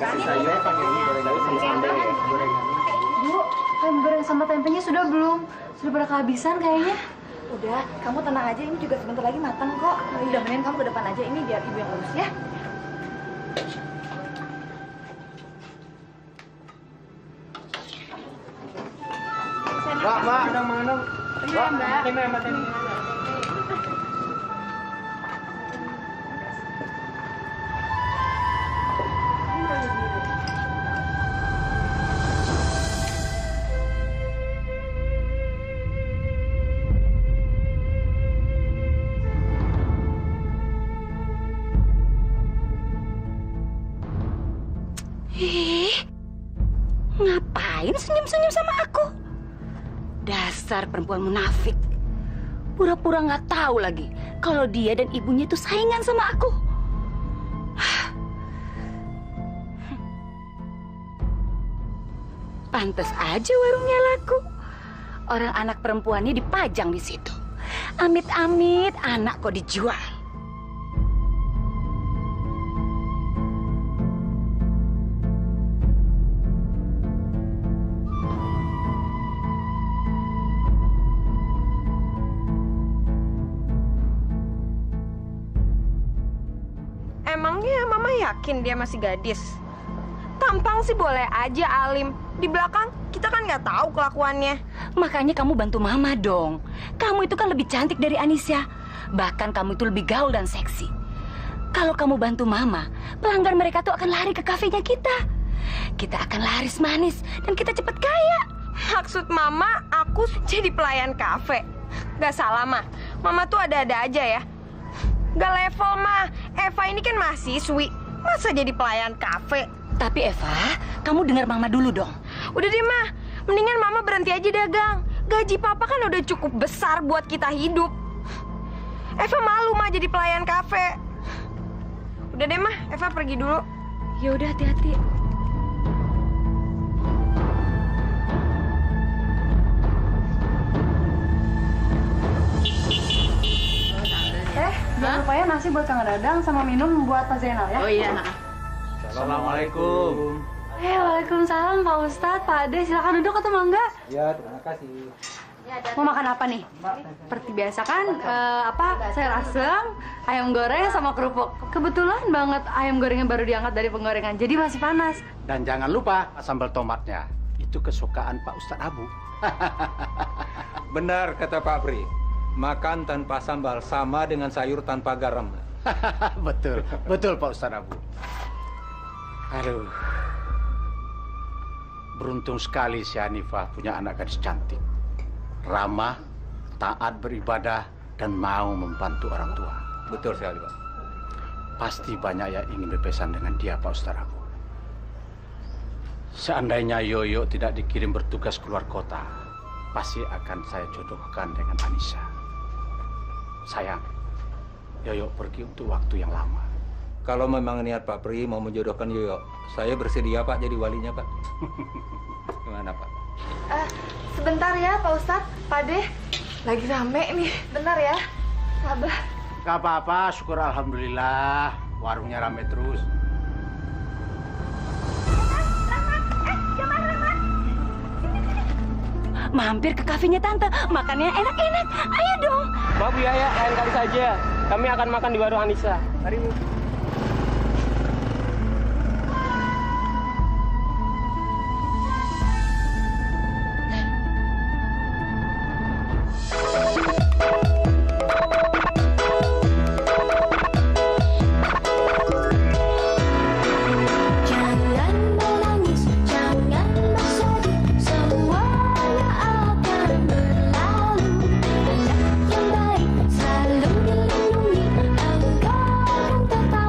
Kasih sayur pakai ini gorengan sama sambal ya. Gorengan. Bu, ayam goreng sama tempenya sudah belum? Sudah pada kehabisan kayaknya. Udah, kamu tenang aja, ini juga sebentar lagi matang kok. Udah, mending kamu ke depan aja, ini biar ibu yang urus ya. Mbak, mana? Iya, Mbak. Tempe. Ngapain senyum-senyum sama aku? Dasar perempuan munafik. Pura-pura nggak tahu lagi kalau dia dan ibunya itu saingan sama aku. Pantes aja warungnya laku. Orang anak perempuannya dipajang di situ. Amit-amit anak kok dijual. Emangnya Mama yakin dia masih gadis? Tampang sih boleh aja alim. Di belakang kita kan nggak tahu kelakuannya. Makanya kamu bantu Mama dong. Kamu itu kan lebih cantik dari Anisya. Bahkan kamu itu lebih gaul dan seksi. Kalau kamu bantu Mama, pelanggan mereka tuh akan lari ke kafenya kita. Kita akan laris manis dan kita cepet kaya. Maksud Mama, aku jadi pelayan kafe. Gak salah, Ma. Mama tuh ada-ada aja ya. Gak level, Ma. Eva ini kan mahasiswi. Masa jadi pelayan kafe? Tapi Eva, kamu dengar Mama dulu dong. Udah deh, Ma. Mendingan Mama berhenti aja dagang. Gaji Papa kan udah cukup besar buat kita hidup. Eva malu, Ma, jadi pelayan kafe. Udah deh, Ma. Eva pergi dulu. Ya udah, hati-hati. Jangan lupa ya nasi buat Kang Dadang sama minum buat Pak Zainal ya. Oh iya. Assalamualaikum. Waalaikumsalam Pak Ustadz, Pak Ade, silakan duduk atau mangga? Ya, terima kasih. Mau makan apa nih? Seperti biasa kan, sayur asem, ayam goreng sama kerupuk. Kebetulan banget ayam gorengnya baru diangkat dari penggorengan, jadi masih panas. Dan jangan lupa sambal tomatnya. Itu kesukaan Pak Ustadz Abu. Benar kata Pak Pri. Makan tanpa sambal sama dengan sayur tanpa garam. Betul, betul Pak Ustadz Abu. Aduh. Beruntung sekali si Hanifah punya anak gadis cantik. Ramah, taat beribadah, dan mau membantu orang tua. Betul sekali, Pak. Pasti banyak yang ingin berpesan dengan dia, Pak Ustadz Abu. Seandainya Yoyo tidak dikirim bertugas keluar kota, pasti akan saya jodohkan dengan Anissa. Sayang, Yoyo pergi untuk waktu yang lama. Kalau memang niat Pak Pri mau menjodohkan Yoyo, saya bersedia Pak jadi walinya Pak. Gimana Pak? Sebentar ya Pak Ustadz, Pak De. Lagi rame nih, bentar ya. Sabar. Gak apa-apa, syukur alhamdulillah. Warungnya rame terus. Mampir ke kafenya Tante, makannya enak-enak. Ayo dong. Maaf ya, lain kali saja. Kami akan makan di warung Anissa. Mari, Bu. Selalu dilindungi, engkau akan tetap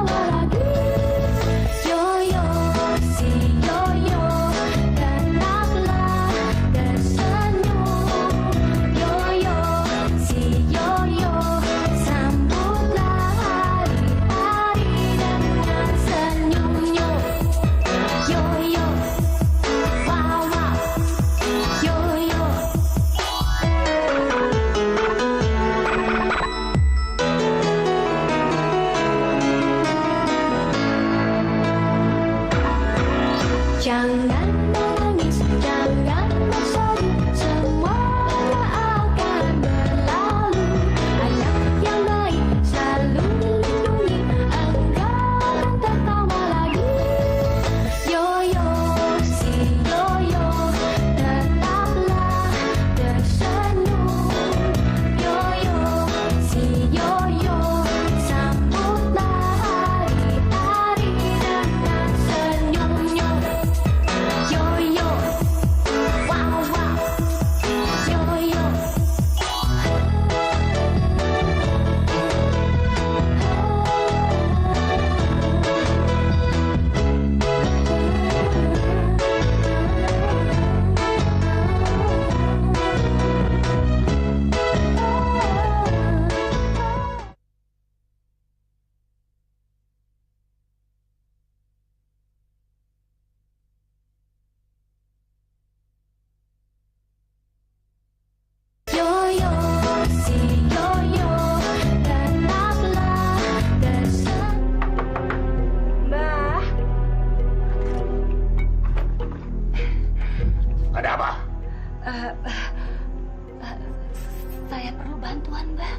Saya perlu bantuan, Mbah.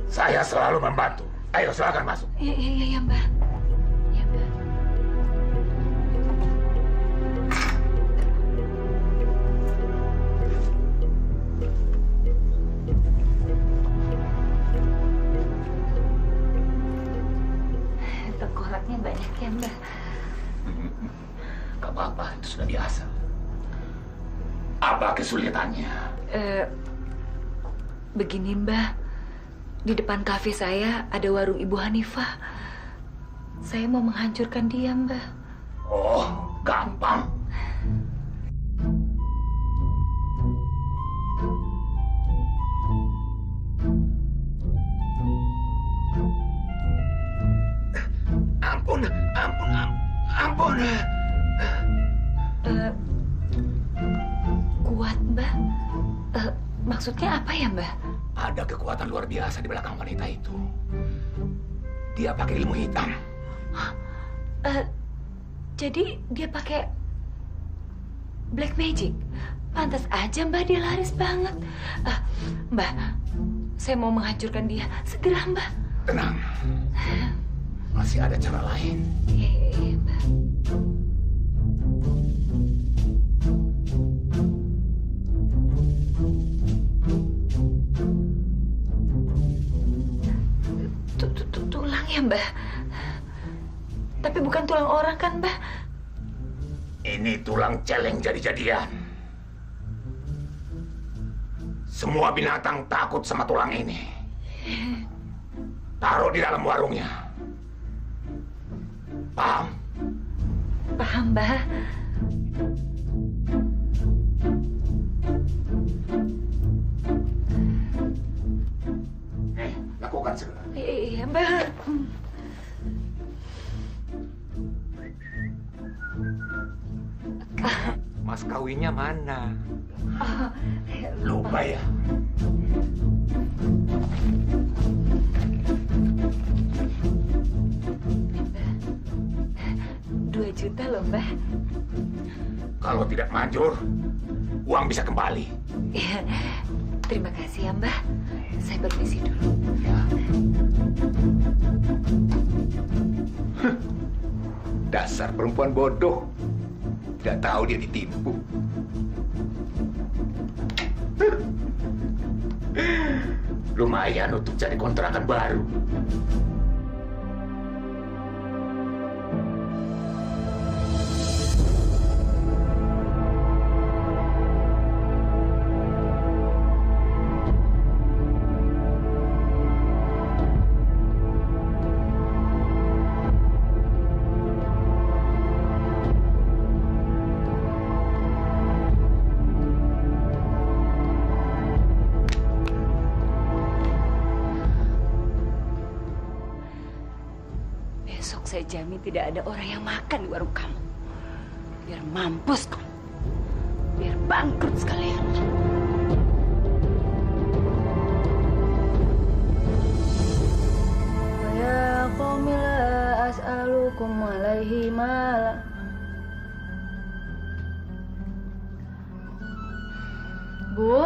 Saya selalu membantu. Ayo, silakan masuk. Iya, Mbah. Iya, Mbah. Tengkoraknya banyak ya, Mbah. Gak apa-apa, itu sudah biasa. Apa kesulitannya? Begini, Mbah. Di depan kafe saya ada warung Ibu Hanifah. Saya mau menghancurkan dia, Mbah. Oh, gampang. Ampun. Kuat, Mbah. Maksudnya apa ya, Mbah? Ada kekuatan luar biasa di belakang wanita itu. Dia pakai ilmu hitam. Jadi dia pakai black magic. Pantas aja, Mbah, dia laris banget. Mbah, saya mau menghancurkan dia. Segera, Mbah. Tenang. Masih ada cara lain. Iya, Mbah. Tulang ya, Mbah? Tapi bukan tulang orang kan, Mbah? Ini tulang celeng jadi-jadian. Semua binatang takut sama tulang ini. Taruh di dalam warungnya. Paham? Paham, Mbah. Lakukan segera. Iya, Mbah. Mas kawinnya mana? Lupa ya. Mbah, 2 juta loh, Mbah. Kalau tidak manjur, uang bisa kembali. Iya, terima kasih ya, Mbah. Saya permisi dulu. Ya. Dasar perempuan bodoh. Tidak tahu dia ditipu. Lumayan untuk cari kontrakan baru. Besok saya jamin tidak ada orang yang makan di warung kamu. Biar mampus kamu. Biar bangkrut sekalian. Ya qaumi la as'alukum alaihi mala. Bu.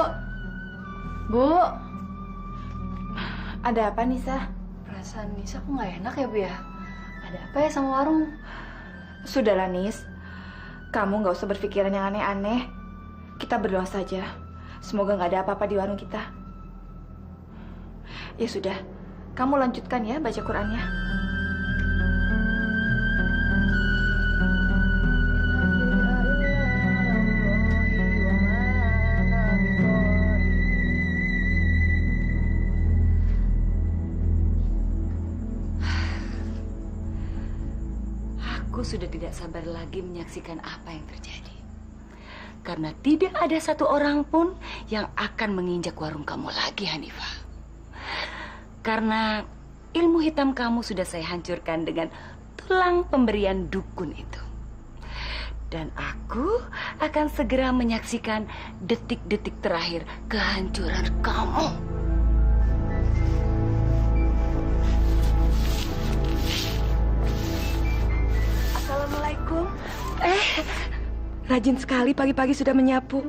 Ada apa, Nisa? Perasaan Nisa kok nggak enak ya, Bu ya? Ada apa ya sama warung? Sudahlah, Nis. Kamu nggak usah berpikiran yang aneh-aneh. Kita berdoa saja. Semoga nggak ada apa-apa di warung kita. Ya sudah, kamu lanjutkan ya baca Qur'annya. Aku sudah tidak sabar lagi menyaksikan apa yang terjadi. Karena tidak ada satu orang pun yang akan menginjak warung kamu lagi, Hanifah. Karena ilmu hitam kamu sudah saya hancurkan dengan tulang pemberian dukun itu. Dan aku akan segera menyaksikan detik-detik terakhir kehancuran kamu. Assalamualaikum. rajin sekali pagi-pagi sudah menyapu.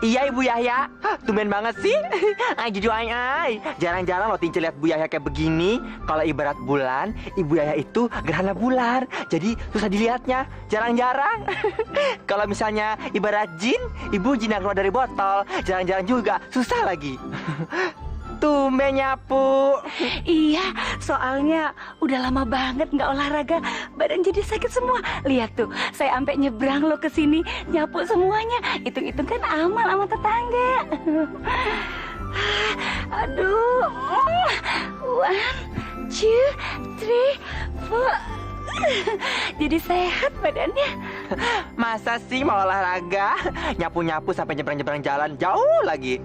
Iya Ibu Yahya, tumben banget sih. Jujur ay. Jarang-jarang loh Tince lihat Bu Yahya kayak begini. Kalau ibarat bulan, Ibu Yahya itu gerhana bulan. Jadi susah dilihatnya, jarang-jarang. Kalau misalnya ibarat jin, Ibu jin yang keluar dari botol. Jarang-jarang juga, susah lagi. Tumben nyapu. Iya, soalnya udah lama banget nggak olahraga, badan jadi sakit semua. Lihat tuh, saya sampai nyebrang lo ke sini nyapu semuanya. Hitung-hitung kan aman sama tetangga. Aduh, 1, 2, 3, 4. Jadi sehat badannya. Masa sih mau olahraga? Nyapu-nyapu sampai nyebrang-nyebrang jalan jauh lagi.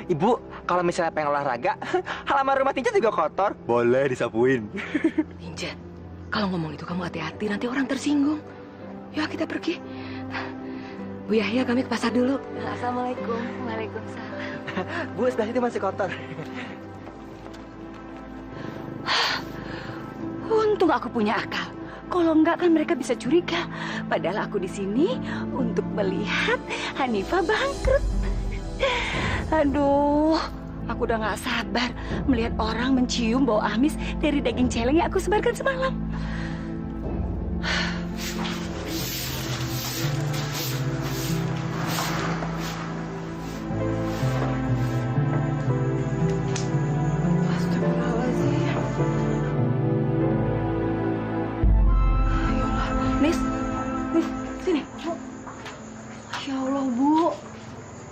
Ibu, kalau misalnya pengen olahraga, halaman rumah Tince juga kotor. Boleh disapuin. Tince, kalau ngomong itu kamu hati-hati, nanti orang tersinggung. Yuk kita pergi. Bu Yahya, kami ke pasar dulu. Assalamualaikum. Waalaikumsalam. Bu, sebelah situ masih kotor. Untung aku punya akal. Kalau enggak kan mereka bisa curiga. Padahal aku di sini untuk melihat Hanifah bangkrut. Aduh, aku udah nggak sabar melihat orang mencium bau amis dari daging celeng yang aku sebarkan semalam.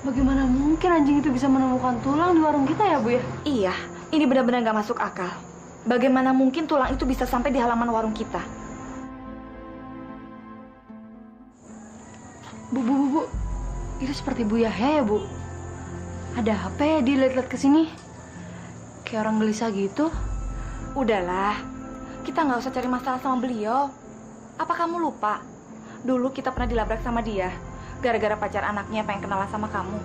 Bagaimana mungkin anjing itu bisa menemukan tulang di warung kita ya, Bu ya? Iya, ini benar-benar nggak masuk akal. Bagaimana mungkin tulang itu bisa sampai di halaman warung kita? Bu. Itu seperti Bu Yahya ya, Bu? Ada apa ya dia lihat-lihat ke sini? Kayak orang gelisah gitu. Udahlah, kita nggak usah cari masalah sama beliau. Apa kamu lupa? Dulu kita pernah dilabrak sama dia. Gara-gara pacar anaknya pengen kenalan sama kamu.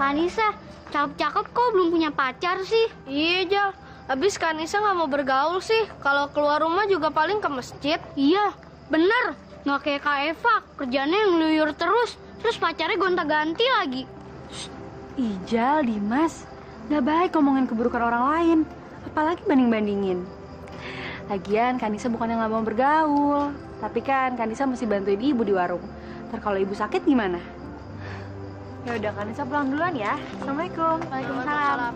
Kanisa, cakep-cakep kok belum punya pacar sih? Iya, Jal. Habis Kanisa nggak mau bergaul sih. Kalau keluar rumah juga paling ke masjid. Iya, bener. Nggak kayak Kak Eva, kerjanya yang ngeluyur terus pacarnya gonta-ganti lagi. Ijal, Dimas, nggak baik ngomongin keburukan orang lain, apalagi banding-bandingin. Lagian Kanisa bukan yang nggak mau bergaul, tapi kan Kanisa masih bantuin ibu di warung. Ntar kalau ibu sakit gimana? Ya udah, Kanisa pulang duluan ya. Assalamualaikum. Waalaikumsalam.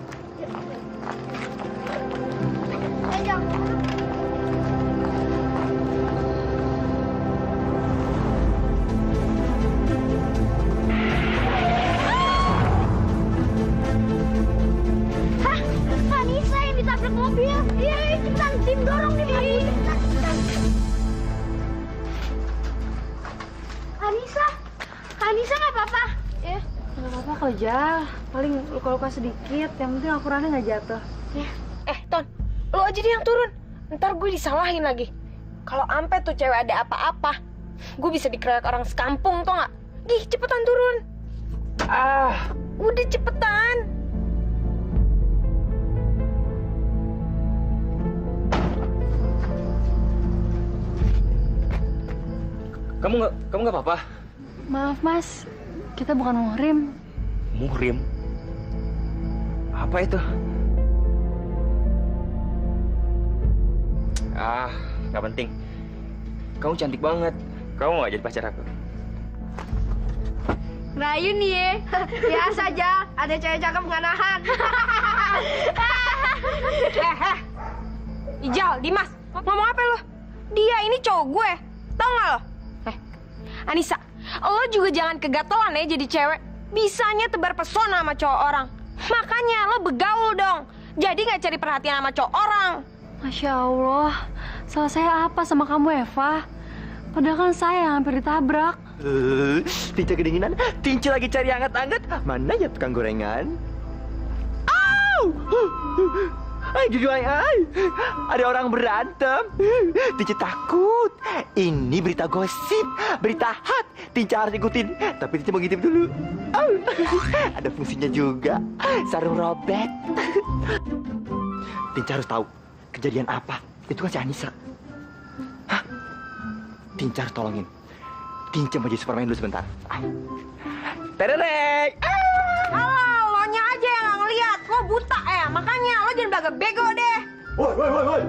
Hah? Kanisa yang ditabrak mobil? Iya, cepetan, Tim dorong nih. Kanisa nggak apa-apa? Nggak apa-apa kok, Jal. Paling luka-luka sedikit, yang penting ukurannya nggak jatuh. Ya. Ton, lo aja deh yang turun. Ntar gue disalahin lagi. Kalau ampe tuh cewek ada apa-apa, gue bisa dikeroyok orang sekampung, tau nggak? Gih, cepetan turun. Udah cepetan. Kamu nggak apa-apa? Maaf, Mas. Kita bukan muhrim. Muhrim? Apa itu? Nggak penting. Kamu cantik banget. Kamu mau jadi pacar aku? Rayu nih ya. Biasa aja, ada cewek cakep nggak nahan. Ijal, Dimas, ngomong apa lo? Dia ini cowok gue, tau nggak lo? Anissa, lo juga jangan kegatelan ya jadi cewek. Bisanya tebar pesona sama cowok orang. Makanya lo begaul dong. Jadi nggak cari perhatian sama cowok orang. Masya Allah, salah saya apa sama kamu, Eva? Padahal kan saya yang hampir ditabrak. Tince kedinginan. Tince lagi cari hangat-hangat. Mana ya tukang gorengan? Au! Ay, jujur ay. Ada orang berantem. Tince takut. Ini berita gosip, berita hot. Tince harus ikutin. Tapi Tince mau ngintip dulu. Au! Ada fungsinya juga. Sarung robek. Tince harus tahu kejadian apa. Itu kan si Anissa. Hah? Tince harus tolongin. Tince mau jadi Superman dulu sebentar. Tererek! Alah, lo nya aja yang nggak ngeliat. Lo buta ya, makanya lo jangan belaga bego deh. Woi.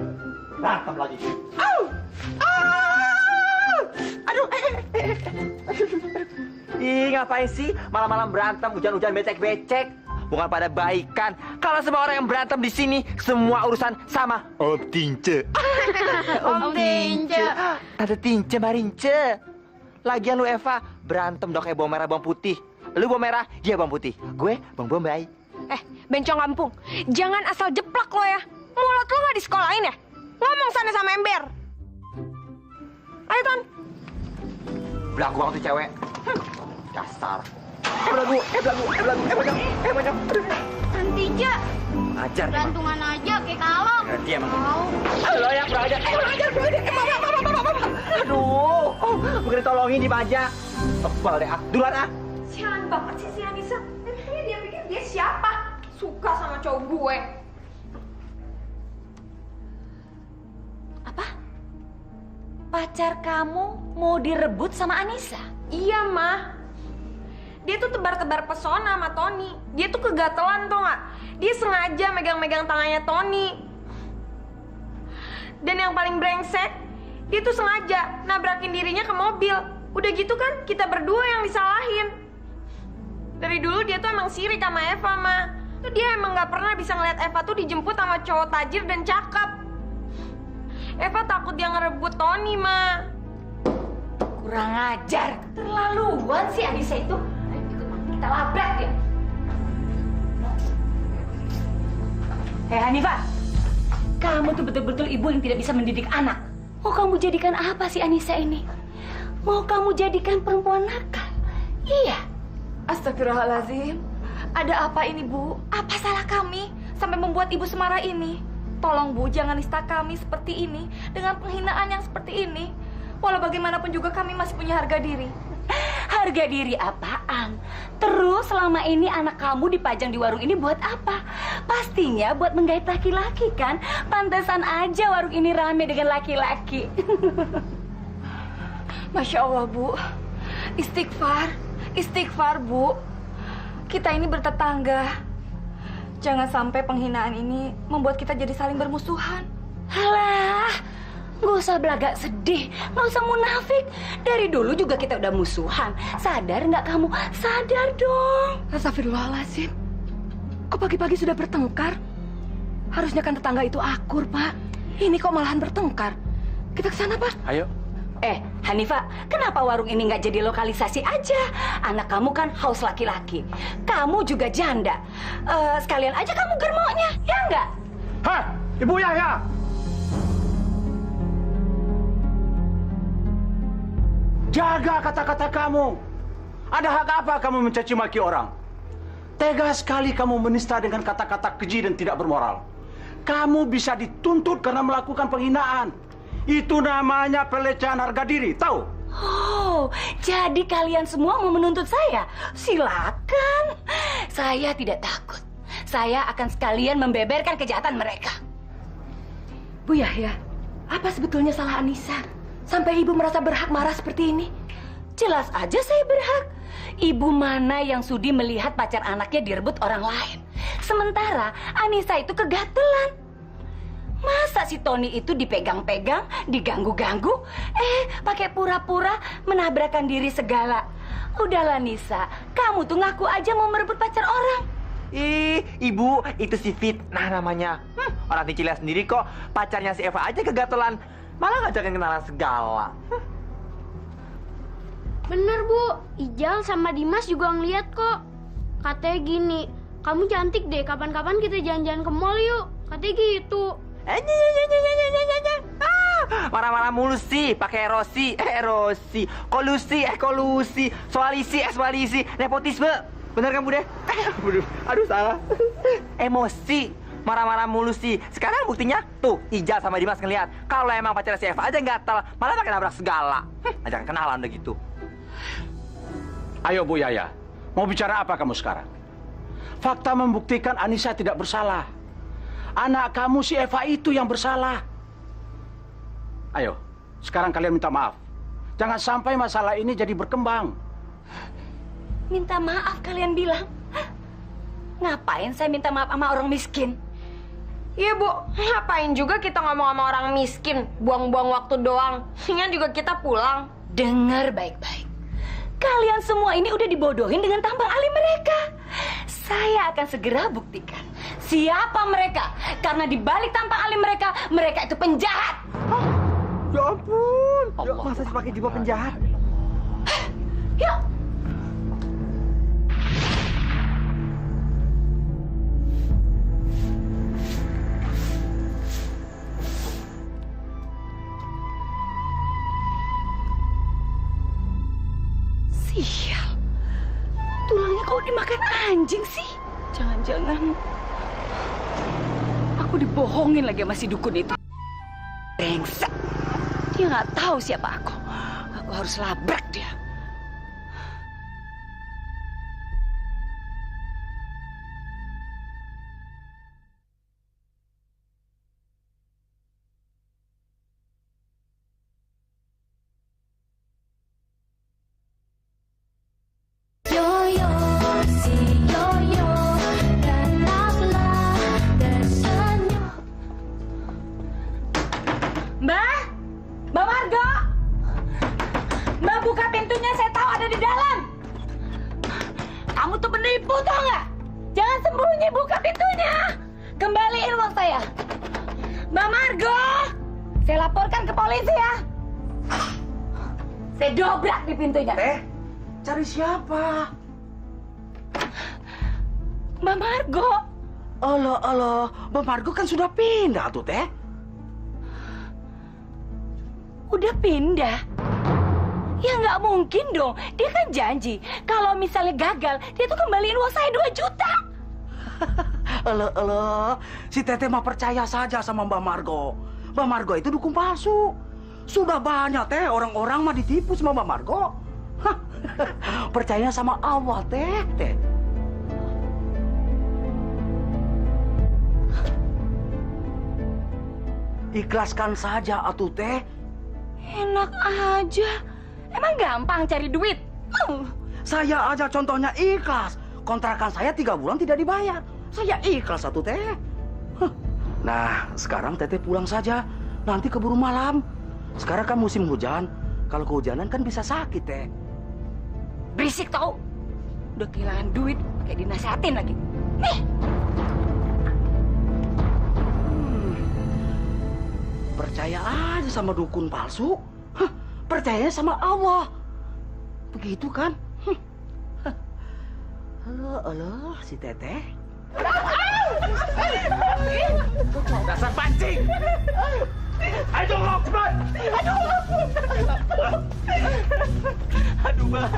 Berantem lagi. Au! Aduh. Ih, ngapain sih malam-malam berantem, hujan-hujan becek-becek? Bukan pada baikan. Kalau semua orang yang berantem di sini, semua urusan sama Om Tince. Om Tince. Tante Tince, Marince. Lagian lu Eva berantem dong kayak bawang merah bawang putih. Lu bawang merah, dia bawang putih. Gue bawang bombay. Bencong kampung, jangan asal jeplak lo ya. Mulut lo nggak disekolahin ya? Ngomong sana sama ember. Ayo, Ton. Belagu banget tuh cewek. Dasar. Belagu. Belagu. Tince. Ajar. Berantungan aja kayak kalau. Dia emang. Mau. Halo ya, bro aja. Aduh, bukan ditolongin di aja. Tebal deh, duluan ah. Sialan banget sih si Anissa. Emangnya dia pikir dia siapa? Suka sama cowok gue. Apa? Pacar kamu mau direbut sama Anissa? Iya, Mah. Dia tuh tebar-tebar pesona sama Tony. Dia tuh kegatelan tau gak? Dia sengaja megang-megang tangannya Tony. Dan yang paling brengsek, dia tuh sengaja nabrakin dirinya ke mobil. Udah gitu kan, kita berdua yang disalahin. Dari dulu dia tuh emang sirik sama Eva, Ma. Tuh dia emang gak pernah bisa ngeliat Eva tuh dijemput sama cowok tajir dan cakep. Eva takut dia ngerebut Tony, Ma. Kurang ajar. Terlaluan sih Anissa itu. Ayo ikut Mama, kita labrak dia. Hanifah, kamu tuh betul-betul ibu yang tidak bisa mendidik anak. Mau kamu jadikan apa sih Anissa ini? Mau kamu jadikan perempuan nakal? Iya. Astagfirullahaladzim. Ada apa ini, Bu? Apa salah kami sampai membuat Ibu semarah ini? Tolong, Bu, jangan nista kami seperti ini dengan penghinaan yang seperti ini. Walau bagaimanapun juga kami masih punya harga diri. Harga diri apaan? Terus selama ini anak kamu dipajang di warung ini buat apa? Pastinya buat menggait laki-laki kan? Pantesan aja warung ini rame dengan laki-laki. Masya Allah, Bu. Istighfar, Bu. Kita ini bertetangga. Jangan sampai penghinaan ini membuat kita jadi saling bermusuhan. Halah, nggak usah belagak sedih, nggak usah munafik. Dari dulu juga kita udah musuhan. Sadar nggak kamu? Sadar dong. Astagfirullahaladzim. Kok pagi-pagi sudah bertengkar? Harusnya kan tetangga itu akur, Pak. Ini kok malahan bertengkar. Kita ke sana, Pak. Ayo. Hanifah, kenapa warung ini nggak jadi lokalisasi aja? Anak kamu kan haus laki-laki. Kamu juga janda. Sekalian aja kamu germonya, ya nggak? Hah, Ibu Yahya! Jaga kata-kata kamu. Ada hak apa kamu mencaci maki orang? Tega sekali kamu menista dengan kata-kata keji dan tidak bermoral. Kamu bisa dituntut karena melakukan penghinaan. Itu namanya pelecehan harga diri, tahu? Oh, jadi kalian semua mau menuntut saya? Silakan. Saya tidak takut. Saya akan sekalian membeberkan kejahatan mereka. Bu Yahya, apa sebetulnya salah Anissa? Sampai ibu merasa berhak marah seperti ini? Jelas aja saya berhak. Ibu mana yang sudi melihat pacar anaknya direbut orang lain? Sementara Anissa itu kegatelan. Masa si Tony itu dipegang-pegang, diganggu-ganggu, pakai pura-pura menabrakkan diri segala. Udahlah Nisa, kamu tuh ngaku aja mau merebut pacar orang. Ih, Ibu, itu si fitnah namanya. Orang Tince lihat sendiri kok, pacarnya si Eva aja kegatelan. Malah ngajakin kenalan segala. Bener, Bu. Ijal sama Dimas juga ngeliat kok. Katanya gini, kamu cantik deh, kapan-kapan kita jalan-jalan ke mall yuk. Katanya gitu. Marah-marah mulu sih, pakai erosi, kolusi, soalisi, nepotisme. Bener kan, Bude? Aduh, salah. Emosi, marah-marah mulu sih. Sekarang buktinya, tuh, Ijal sama Dimas ngeliat. Kalau emang pacarnya si Eva aja gatel, malah pakai nabrak segala. Ajak kenalan udah gitu. Ayo Bu Yaya, mau bicara apa kamu sekarang? Fakta membuktikan Anissa tidak bersalah. Anak kamu si Eva itu yang bersalah. Ayo, sekarang kalian minta maaf. Jangan sampai masalah ini jadi berkembang. Minta maaf kalian bilang? Ngapain saya minta maaf sama orang miskin? Iya, Bu. Ngapain juga kita ngomong sama orang miskin? Buang-buang waktu doang. Dengan juga kita pulang. Dengar baik-baik. Kalian semua ini udah dibodohin dengan tampang alim mereka. Saya akan segera buktikan siapa mereka. Karena di balik tampang alim mereka itu penjahat. Ya ampun. Masa sih pakai jubah penjahat? Yuk. Sial. Tulangnya kok dimakan anjing sih? Jangan-jangan aku dibohongin lagi sama si dukun itu. Brengsek. Dia nggak tahu siapa aku. Aku harus labrak dia. Mbak Margo! Mbak buka pintunya, saya tahu ada di dalam. Kamu tuh penipu, tau nggak? Jangan sembunyi, buka pintunya. Kembaliin uang saya. Mbak Margo! Saya laporkan ke polisi ya. Saya dobrak di pintunya. Cari siapa? Mbak Margo. Alah, Mbak Margo kan sudah pindah tuh, Teh. Udah pindah? Ya nggak mungkin dong. Dia kan janji kalau misalnya gagal, dia tuh kembaliin uang saya 2 juta. Alah, si Teteh mah percaya saja sama Mbak Margo. Mbak Margo itu dukun palsu. Sudah banyak, Teh, orang-orang mah ditipu sama Mbak Margo. Percaya sama Allah, Teh. Ikhlaskan saja atuh, Teh. Enak aja. Emang gampang cari duit? Saya aja contohnya ikhlas. Kontrakan saya 3 bulan tidak dibayar. Saya ikhlas atuh, Teh. Nah, sekarang Teteh pulang saja. Nanti keburu malam. Sekarang kan musim hujan. Kalau kehujanan kan bisa sakit, Teh. Berisik tau. Udah kehilangan duit, kayak dinasehatin lagi. Nih. Percaya aja sama dukun palsu. Percaya sama Allah. Begitu kan? Halo, si Teteh. Dasar pancing. Ayo ngok, cepat. Aduh, Bang.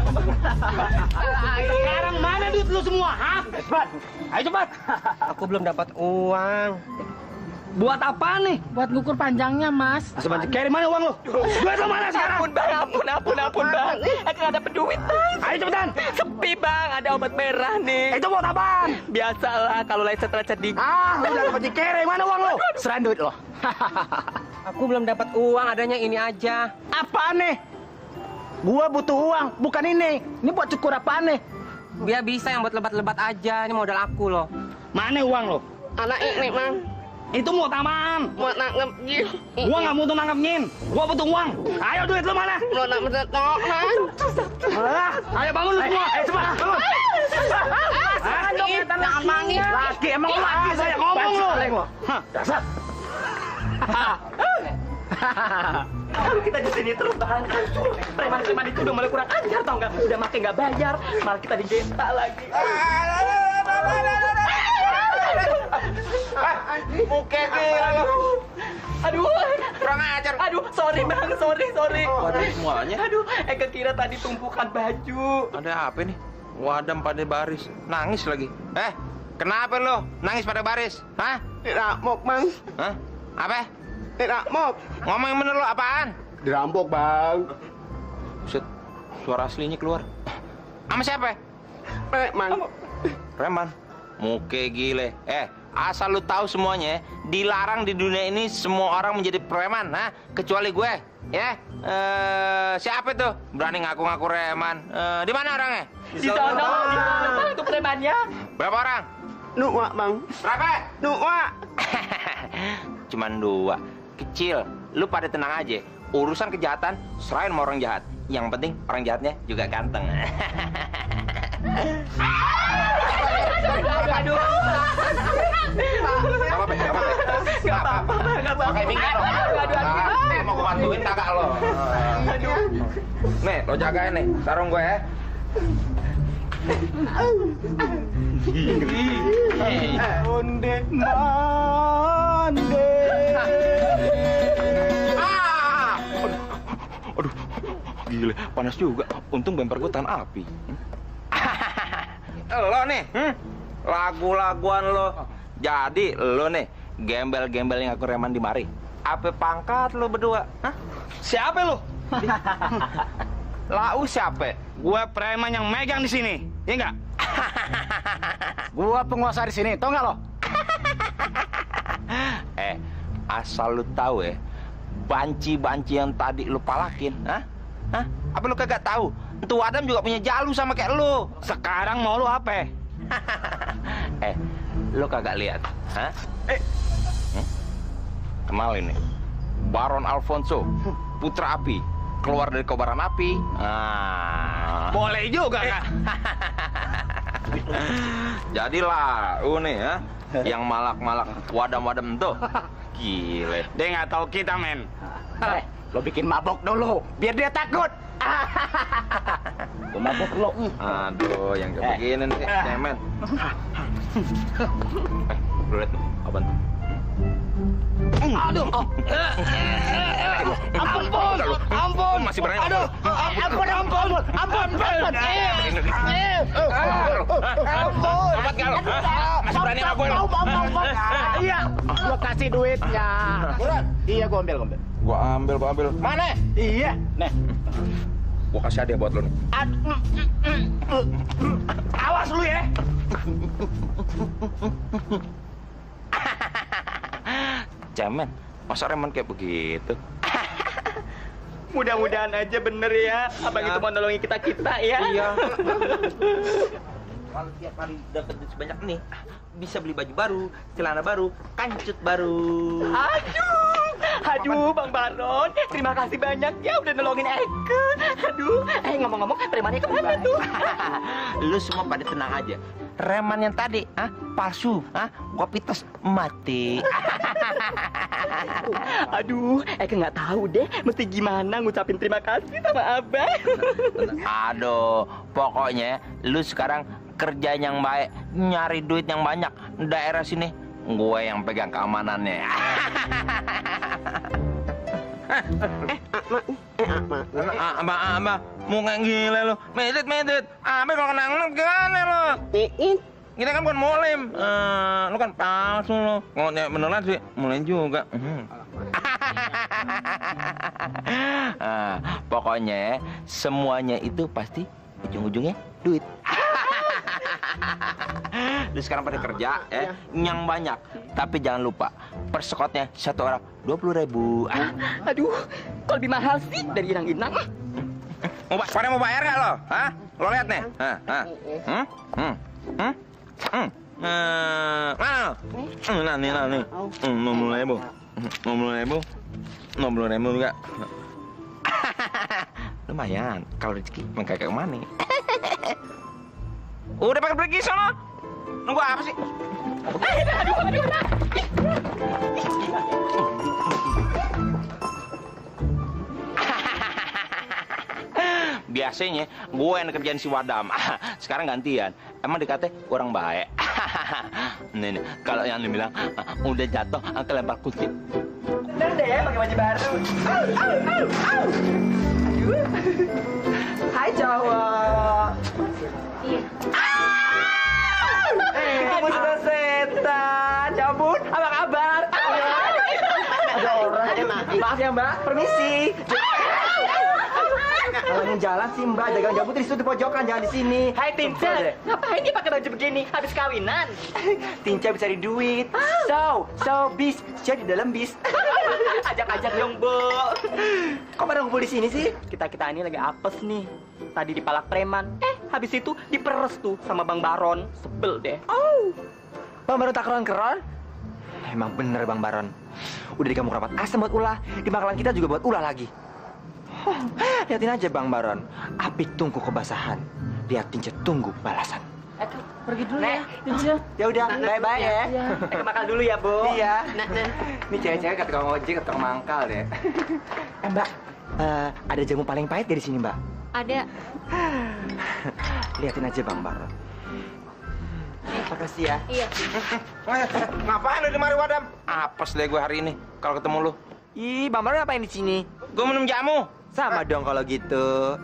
Sekarang mana duit lu semua, ha? Cepat. Ayo cepat. Aku belum dapat uang. Buat apa nih? Buat ngukur panjangnya, Mas. Asal bantu carry, mana uang lu? Duit lu mana sekarang? Ampun, Bang. Aku nggak dapat duit, Bang. Ayo cepetan. Sepi, Bang. Ada obat merah nih. Itu buat apaan? Biasalah kalau lecet-lecet di... Lu udah dapat carry, mana uang lu? Serahin duit lo. Aku belum dapat uang, adanya ini aja. Apaan nih? Gua butuh uang, bukan ini. Ini buat cukur apaan nih? Biar bisa yang buat lebat-lebat aja, ini modal aku loh. Mana uang lo? Anak ini, Bang. Itu mau taman. Mau nangkep Jin. Gua nggak butuh nangkep Jin. Gua butuh uang. Ayo duit lu mana? Mau nangkep Tohan. Ayo bangun lu semua. Ayo cepat bangun. Jangan mangis. Laki emang lu laki saya ngomong lu. Dasar. Kalau kita di sini terus tahan hancur. Preman-preman itu udah mulai kurang ajar tau nggak? Udah makin nggak bayar, malah kita digenta lagi. Muka dia. Aduh, kurang ajar. Aduh, sorry bang, sorry. Waduh semuanya. Aduh, Eka kira tadi tumpukan baju. Ada apa nih? Wadam pada baris, nangis lagi. Kenapa lo nangis pada baris? Hah? Dirampok, Bang. Hah? Apa? Dirampok. Ngomong yang bener lo apaan? Dirampok, Bang. Buset, suara aslinya keluar. Sama siapa? Preman. Preman? Muke gile. Asal lu tahu semuanya, dilarang di dunia ini semua orang menjadi preman, kecuali gue. Ya, siapa tuh berani ngaku-ngaku preman? Di mana orangnya? Di sana, Bang, itu premannya. Berapa orang? 2, Bang. Berapa? 2. Cuman 2. Kecil. Lu pada tenang aja. Urusan kejahatan serahin sama orang jahat. Yang penting orang jahatnya juga ganteng. Aduh. Gak apa-apa. Pakai pinggang lo. Mau gue bantuin kagak lo? Aduh. Nih, lo jagain nih sarung gue ya. Onde mande. Aduh, gila, panas juga. Untung bemper gue tahan api. Lo nih, lagu-laguan lo. Jadi lo nih, gembel-gembel yang aku reman di mari. Apa pangkat lo berdua? Hah? Siapa lu? Lau siapa? Gue preman yang megang di sini. Iya enggak? Gua penguasa di sini, tau nggak lo? Asal lu tahu ya, banci-banci yang tadi lu palakin, apa lu kagak tahu? Entu Adam juga punya jalu sama kayak lu. Sekarang mau lu apa? Lu kagak lihat, Kenalin nih, Baron Alfonso, putra api, keluar dari kobaran api. Boleh juga kan? Jadilah, nih ya, yang malak-malak wadam-wadam tuh. Gile. Dia nggak tahu kita, men. Lo bikin mabok dulu, biar dia takut. Lo mabok lo. Aduh, yang kayak begini nih, cemen. Lu lihat nih, apa tuh? Aduh. Ampun. Masih berani. Aduh. Ampun. Obat galau. Masih berani sama gue lo. Iya. Gua kasih duitnya. Iya, gua ambil. Gua ambil. Mana? Iya. Nih. Gua kasih hadiah buat lo nih. Awas lu ya. Cemen, masa reman kayak begitu? Mudah-mudahan aja bener ya. Abang itu mau nolongin kita ya. Iya. Kalau tiap hari dapat duit sebanyak nih, bisa beli baju baru, celana baru, kancut baru. Aduh, Bang Baron, terima kasih banyak ya udah nolongin Eka. Aduh, ngomong-ngomong, premannya kemana tuh? Lu semua pada tenang aja. Reman yang tadi, palsu, gua pites mati. Aduh, Eka nggak tahu deh, mesti gimana ngucapin terima kasih sama Abang. Aduh, pokoknya lu sekarang kerja yang baik, nyari duit yang banyak. Daerah sini, gue yang pegang keamanannya. Ama, mau nggak gila lo? Medit. Abang kalau kenang gimana lo? Kita kan bukan mulim, lo kan palsu lo. Kalau beneran sih, mulai juga. Pokoknya semuanya itu pasti ujung-ujungnya duit. Lu sekarang pada kerja ya, yang banyak. Tapi jangan lupa, persekotnya satu orang 20.000. Aduh, kok lebih mahal sih dari inang-inang? Mau bayar nggak lo? Lo lihat nih. Mana? Nih. 60.000 juga. Lumayan, kalau rezeki mengkakak mana? Udah pakai pergi sono. Nunggu apa sih? Aduh. Biasanya gue yang kerjaan si Wadam. Sekarang gantian. Emang dikata kurang baik. Nih, kalau yang dibilang udah jatuh, aku lempar kutip. deh pakai baju baru. Hai cowok. Iya. Kamu sudah setan. Ya ampun, apa kabar? Ada orang. Maaf ya Mbak, permisi. Kalau jalan sih Mbak, dagang jambu di situ di pojokan, jangan di sini. Hai Tinca, ngapain dia pakai baju begini? Habis kawinan. Tinca bisa cari duit. So bis, jadi di dalam bis. Ajak-ajak dong, Bu. Kok pada ngumpul di sini sih? Kita ini lagi apes nih. Tadi dipalak preman. Habis itu diperes tuh sama Bang Baron. Sebel deh. Oh, Bang Baron tak keron-keron? Emang bener Bang Baron. Udah di kampung rapat asam buat ulah, di makanan kita juga buat ulah lagi. Lihatin aja Bang Baron, Apik tunggu kebasahan, lihat Tinca tunggu balasan. Pergi dulu ya, Tinca. Ya udah, bye-bye ya. Makan dulu ya, Bu. Iya. Ini cewek-cewek kata tukang ojek, kata tukang mangkal deh. Mbak, ada jamu paling pahit gak di sini Mbak? Ada. Lihatin aja Bang Baron. Makasih ya. Iya. Ngapain lu di mari Wadam? Apes deh gue hari ini kalau ketemu lu. Ih, Bang Baron ngapain di sini? Gue minum jamu. Sama dong kalau gitu.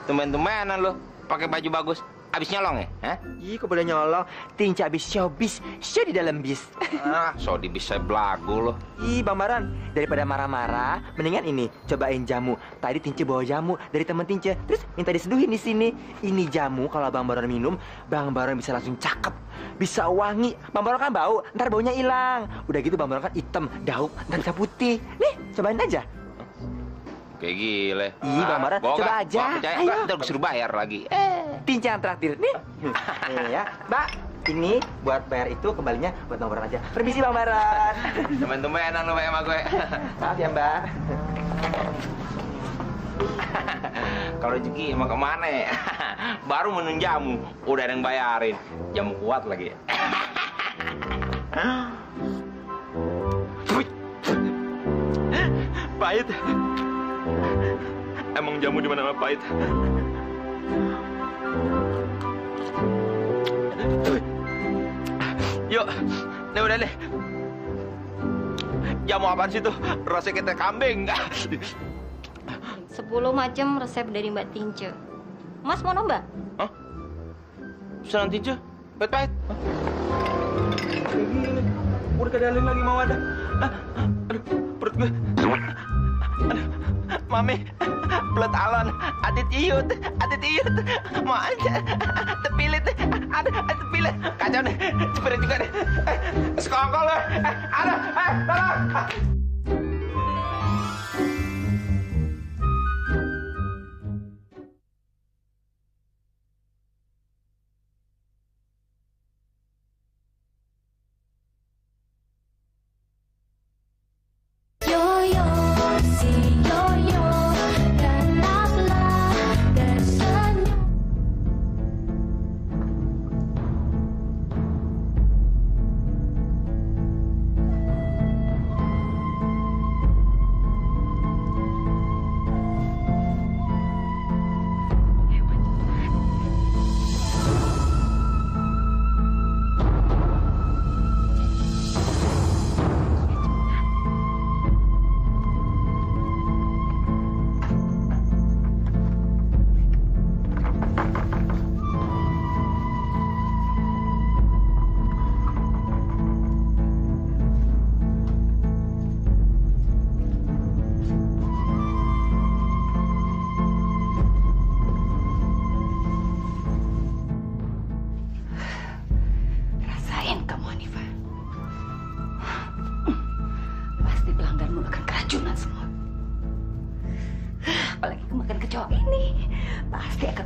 Tumben-tumbenan lu pakai baju bagus. Abis nyolong ya? Hah? Ih, kok boleh nyolong? Tinca abis showbiz, show di dalam bis. So di bis saya belagu lo. Ih, Bang Baron, daripada marah-marah, mendingan ini, cobain jamu. Tadi Tinca bawa jamu dari temen Tinca, terus minta diseduhin di sini. Ini jamu kalau Bang Baron minum, Bang Baron bisa langsung cakep, bisa wangi. Bang Baron kan bau, ntar baunya hilang. Udah gitu Bang Baron kan hitam, daun, ntar bisa putih. Nih, cobain aja. Kayak gile. Ih, Bang Baron, coba aja. Ayo. Ntar gue suruh bayar lagi. Tinca yang traktir. Nih. Ya, Mbak. Ini buat bayar itu, kembalinya buat Bang Baron aja. Permisi Bang Baron. Temen-temenan lu bayar sama gue. Maaf ya Mbak. Kalau rezeki emang kemana ya? Baru minum jamu, udah ada yang bayarin. Jamu kuat lagi. Pahit. Emang jamu di mana-mana pahit. Yuk, ini udah deh. Jamu apaan sih tuh? Rasanya kayak kambing. 10 macam resep dari Mbak Tinca. Mas mau nambah? Hah? Pesanan Tinca? Pahit-pahit. Udah kedalin lagi mau ada. Aduh, perut gue. Aduh, Mami, pelet alon, adit iyut, mau aja, tepilit, ada tepilit, kacau deh, cepet juga deh, sekongkol loh, ada, tolong.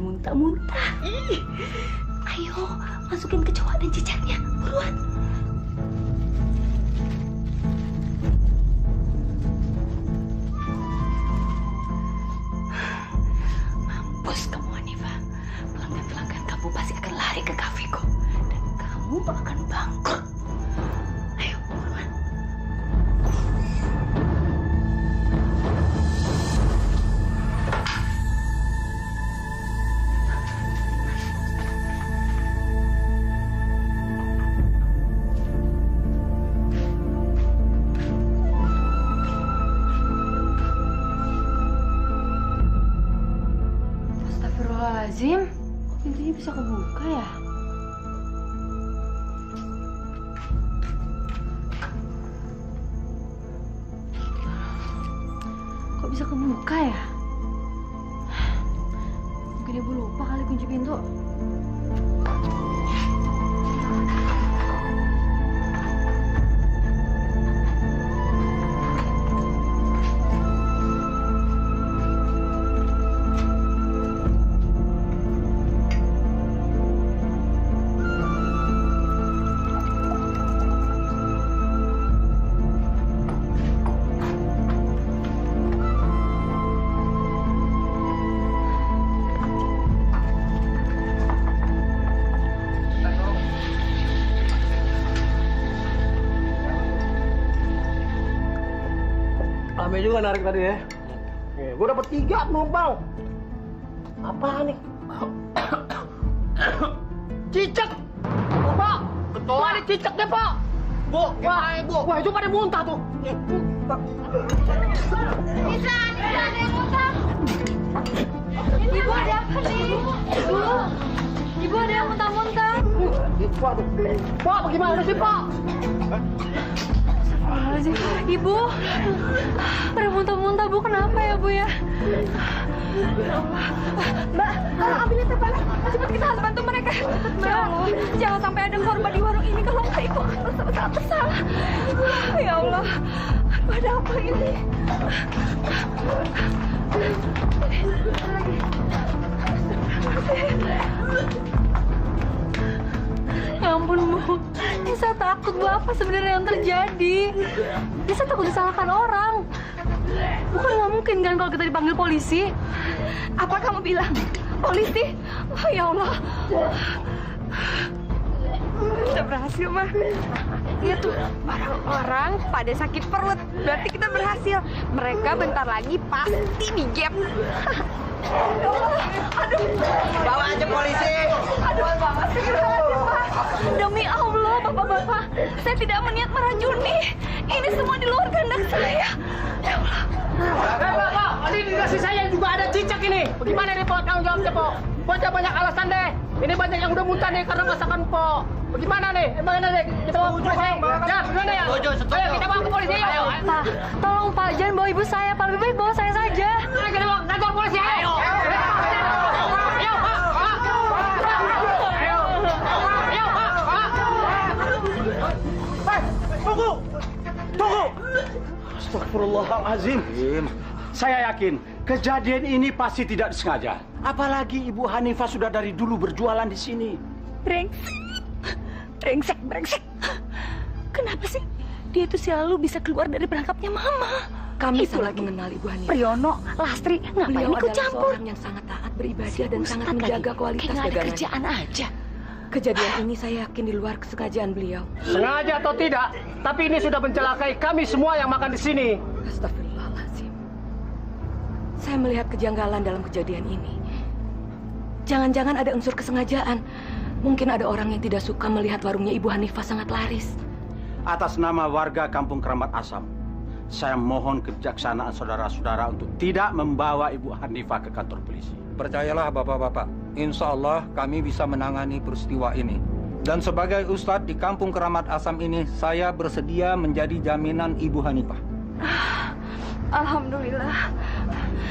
Muntah-muntah. Ayo, masukin kecoa dan cicaknya. Buruan. Mampus kamu, Hanifa. Pelanggan-pelanggan kamu pasti akan lari ke kafeku. Dan kamu akan bangkrut. Ayo, buruan. bisa kebuka ya? Kok bisa kebuka ya? Mungkin ibu lupa kali kunci pintu. Rame juga narik tadi ya. Gue dapet 3 penumpang. Apaan nih? Cicak! Pak! Ketua! Ada cicak deh, Pak! Bu! Wah, itu pada muntah tuh! Nisa, ada yang muntah. Ibu ada apa nih? Ibu ada yang muntah-muntah. Pak, bagaimana sih, Pak? Ibu, pada muntah-muntah, Bu. Kenapa ya, Bu ya? Mbak, ambilin telepon. Cepat kita harus bantu mereka. Jangan sampai ada korban di warung ini. Kalau nggak, Ibu akan sangat bersalah. Ya Allah, ada apa ini? Ya ampun, Bu. Nisa takut, Bu. Apa sebenarnya yang terjadi? Nisa takut disalahkan orang. Bukan nggak mungkin kan kalau kita dipanggil polisi? Apa kamu bilang? Polisi? Oh, ya Allah. Kita berhasil, Mah. Lihat tuh, orang-orang pada sakit perut. Berarti kita berhasil. Mereka bentar lagi pasti digep. Aduh, Bawa aja polisi. aduh, Bapak segera aja, Pak. Demi Allah, Bapak-bapak, saya tidak berniat meracuni. Ini semua di luar kehendak saya. Ya Allah. Pak, ini dikasih saya juga ada cicak ini. Bagaimana nih, Pak? Tanggung jawabnya, Pak. Banyak alasan deh. Ini banyak yang udah muntah nih karena masakan, Pak. Bagaimana nih? Bagaimana nih? Kita bawa ke polisi. Ya, gimana ya? Ayo, kita bawa ke polisi. Ayo. Pak, tolong Pak, jangan bawa ibu saya. Pak, lebih baik bawa saya saja. Ayo, kita bawa ke kantor polisi. Ayo. Ayo, Pak. Ayo, Pak. Tunggu. Astagfirullahaladzim. Saya yakin kejadian ini pasti tidak disengaja. Apalagi Ibu Hanifah sudah dari dulu berjualan di sini. Brengsek. Kenapa sih dia itu selalu bisa keluar dari perangkapnya Mama? Kami Itu sangat lagi. mengenal Ibu Hanifah. Priyono, Lastri, ngapain Beliau ikut adalah campur? seorang yang sangat taat beribadah Si dan Ustadz sangat lagi. menjaga kualitas Kayak nggak ada dagangannya. kerjaan aja. Kejadian ini saya yakin di luar kesengajaan beliau. Sengaja atau tidak, tapi ini sudah mencelakai kami semua yang makan di sini. Astagfirullahaladzim. Saya melihat kejanggalan dalam kejadian ini. Jangan-jangan ada unsur kesengajaan. Mungkin ada orang yang tidak suka melihat warungnya Ibu Hanifah sangat laris. Atas nama warga Kampung Keramat Asam, saya mohon kejaksanaan saudara-saudara untuk tidak membawa Ibu Hanifah ke kantor polisi. Percayalah Bapak-Bapak, insya Allah kami bisa menangani peristiwa ini. Dan sebagai Ustadz di Kampung Keramat Asam ini, saya bersedia menjadi jaminan Ibu Hanifah. Alhamdulillah.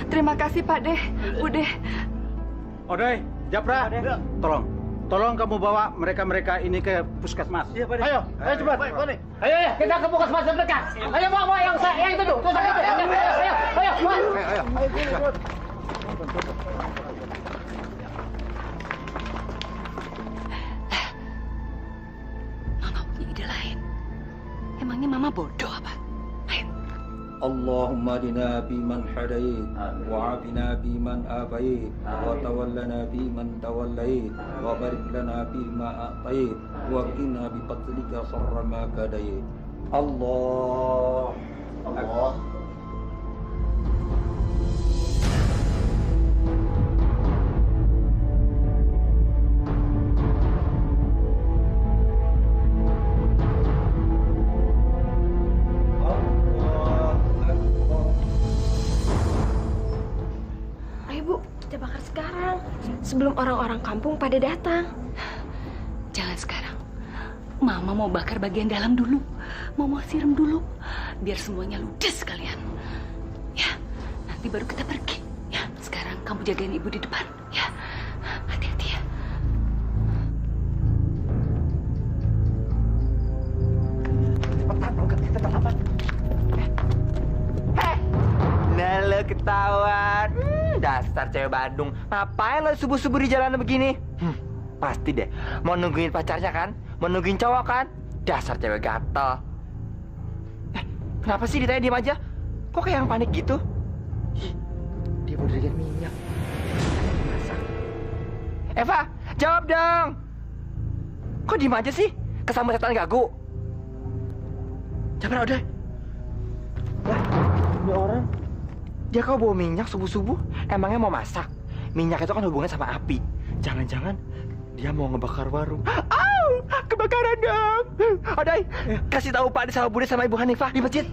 Terima kasih Pak Deh, Bu Deh. Odeh, Japra, tolong kamu bawa mereka ini ke puskesmas. Iya, Pak. Ayo cepat. Ayo, kita ke puskesmas terdekat. Ayo, bawa yang itu tuh. Ayo. Mama punya ide lain. Emangnya Mama bodoh apa? Ayo. Allahumma dina biman hadait, wa afina biman afait, wa tawallana biman tawallait, wa barik lana bima a'tait, wa qina bi fadlika sharra ma kadait. Allah. sebelum orang-orang kampung pada datang. Jangan sekarang. Mama mau bakar bagian dalam dulu. Mau siram dulu. Biar semuanya ludes kalian. Ya, nanti baru kita pergi. Ya, sekarang kamu jagain ibu di depan. Ya, hati-hati ya. Nah lo ketahuan. Dasar cewek Bandung. Ngapain lo subuh-subuh di jalan begini? Pasti deh. Mau nungguin pacarnya kan? Mau nungguin cowok kan? Dasar cewek gatel. Kenapa sih ditanya diem aja? Kok kayak yang panik gitu? Dia mau dirikan minyak. Eva, jawab dong. Kok diem aja sih? Kesambet setan gagu. Jangan udah. Ini orang. Dia kau bawa minyak subuh-subuh. Emangnya mau masak? Minyak itu kan hubungannya sama api. Jangan-jangan dia mau ngebakar warung. Au! Kebakaran dong. Odai, kasih tahu Pak Ade sama Bude sama Ibu Hanifah di masjid.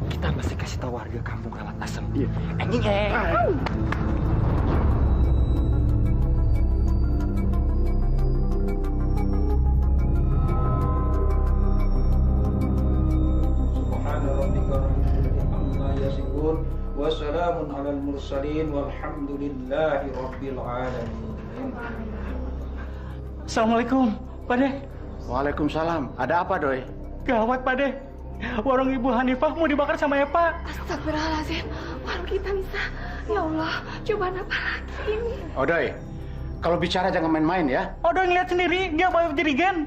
Kita mesti kasih tahu warga kampung Ralat Asem. Anjing. Wassalamun alal mursalin walhamdulillahi rabbil alamin. Assalamualaikum, Pak De. Waalaikumsalam. Ada apa, Doi? Gawat, Pak De. Warung Ibu Hanifah mau dibakar sama Eva. Astagfirullahaladzim, warung kita bisa. Ya Allah, cobaan apa lagi ini? Oh, Doi. Kalau bicara jangan main-main ya. Oh, Doi ngeliat sendiri, dia bawa jerigen.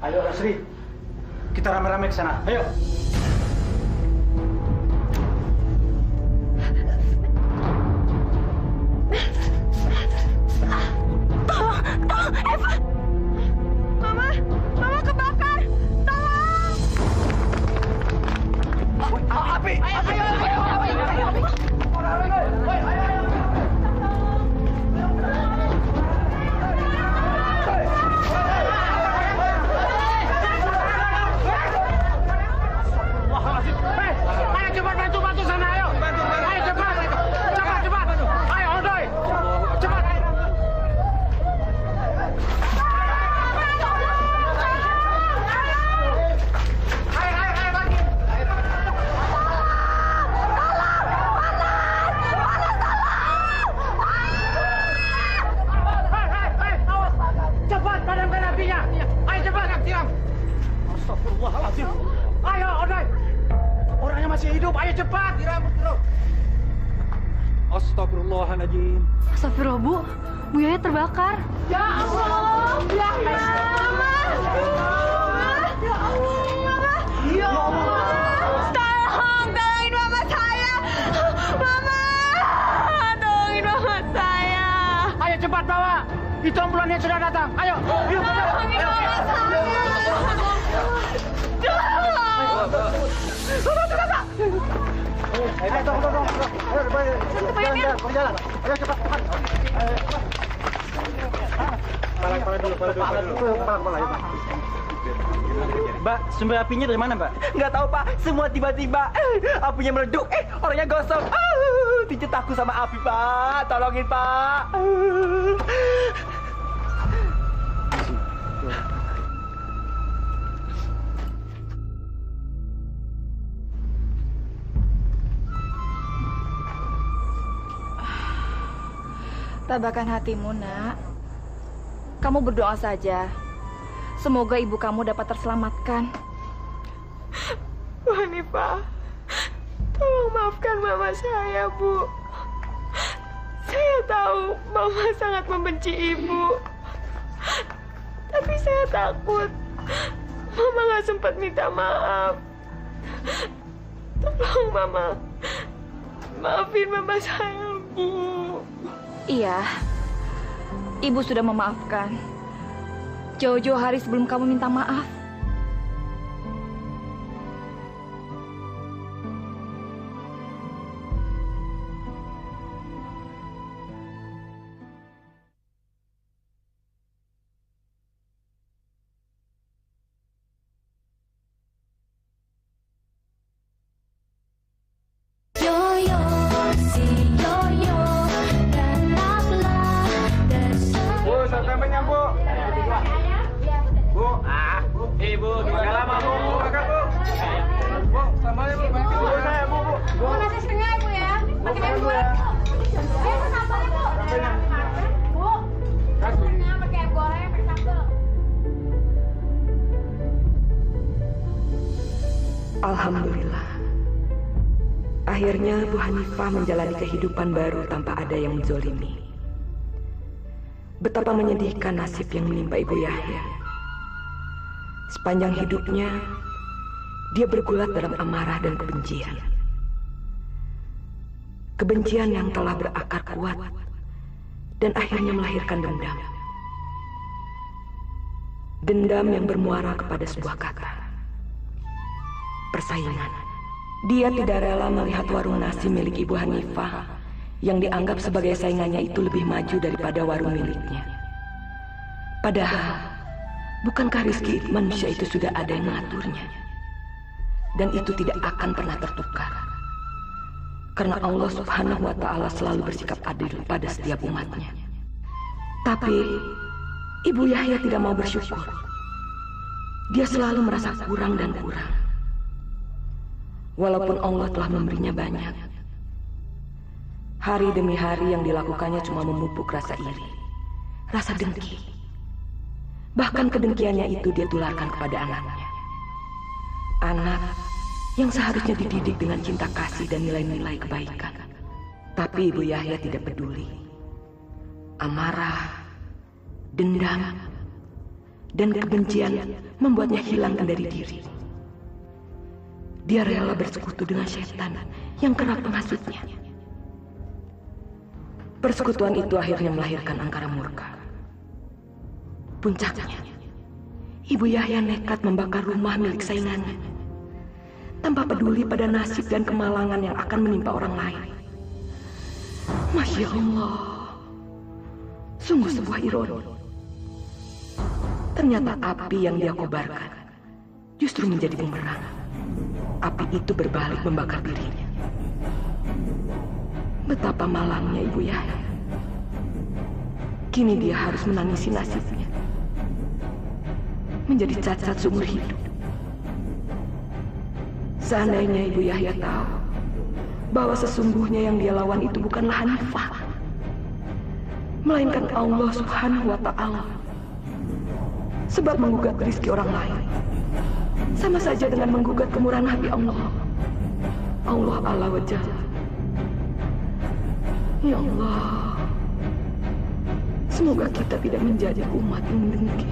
Ayo, Asri. Kita rame-rame ke sana. Ayo. Tolong, Eva! Mama kebakar! Tolong! Api! Api! Ayo cepat bantu sana, ayo. Ayo cepat. Cepat. Ayo, Doi. Cepat. Ayo lagi. Cepat padamkan apinya. Ayo cepat. Siram. Astagfirullahaladzim. Ayo, Doi. Orangnya masih hidup, ayo cepat! Astagfirullahaladzim. Astagfirullah, Bu. Bu Yaya terbakar. Ya Allah! Ya Allah! Ya Allah! Ya Allah! Tolongin mama saya! Mama! Tolongin mama saya! Ayo cepat bawa! Itu ambulannya sudah datang. Ayo! Ayo! Tolongin mama saya! Ayo cepat. Mbak, sumber apinya dari mana, Mbak? Nggak tahu, Pak. Semua tiba-tiba apinya meleduk. Orangnya gosong. Tinjau takut sama api, Pak. Tolongin, Pak. Tabahkan hatimu, Nak. Kamu berdoa saja. Semoga ibu kamu dapat terselamatkan. Bu Hanifah, tolong maafkan mama saya, Bu. Saya tahu mama sangat membenci ibu. Tapi saya takut mama nggak sempat minta maaf. Tolong mama, maafin mama saya, Bu. Iya, ibu sudah memaafkan. Jauh-jauh hari sebelum kamu minta maaf. Yo Pakai air buah. Ayo sambal ya, Bu. Bu. Pakai air buah, pakai sambal. Alhamdulillah. Akhirnya Bu Hanifah menjalani kehidupan baru tanpa ada yang menzolimi. Betapa menyedihkan nasib yang menimpa Ibu Yahya. Sepanjang hidupnya, dia bergulat dalam amarah dan kebencian. Kebencian yang telah berakar kuat dan akhirnya melahirkan dendam. Dendam yang bermuara kepada sebuah kata. Persaingan. Dia tidak rela melihat warung nasi milik Ibu Hanifah yang dianggap sebagai saingannya itu lebih maju daripada warung miliknya. Padahal, bukankah rezeki manusia itu sudah ada yang mengaturnya? Dan itu tidak akan pernah tertukar. Karena Allah Subhanahu wa Ta'ala selalu bersikap adil pada setiap umatnya. Tapi, Ibu Yahya tidak mau bersyukur. Dia selalu merasa kurang dan kurang. Walaupun Allah telah memberinya banyak. Hari demi hari yang dilakukannya cuma memupuk rasa iri, rasa dengki. Bahkan kedengkiannya itu dia tularkan kepada anaknya. Anak yang seharusnya dididik dengan cinta kasih dan nilai-nilai kebaikan. Tapi Ibu Yahya tidak peduli. Amarah, dendam, dan kebencian membuatnya hilang dari diri. Dia rela bersekutu dengan setan yang kerap menghasutnya. Persekutuan itu akhirnya melahirkan angkara murka. Puncaknya, Ibu Yahya nekat membakar rumah milik saingannya, tanpa peduli pada nasib dan kemalangan yang akan menimpa orang lain. Masya Allah, sungguh sebuah ironi. Ternyata api yang dia kobarkan justru menjadi bumerang. Api itu berbalik membakar dirinya. Betapa malangnya Ibu Yahya. Kini dia harus menangisi nasibnya. Menjadi cacat seumur hidup. Seandainya Ibu Yahya tahu bahwa sesungguhnya yang dia lawan itu bukanlah Hanifah, melainkan Allah Subhanahu wa Ta'ala. Sebab menggugat rezeki orang lain sama saja dengan menggugat kemurahan hati Allah. Allah Azza wa Jalla. Ya Allah, semoga kita tidak menjadi umat yang mendengki.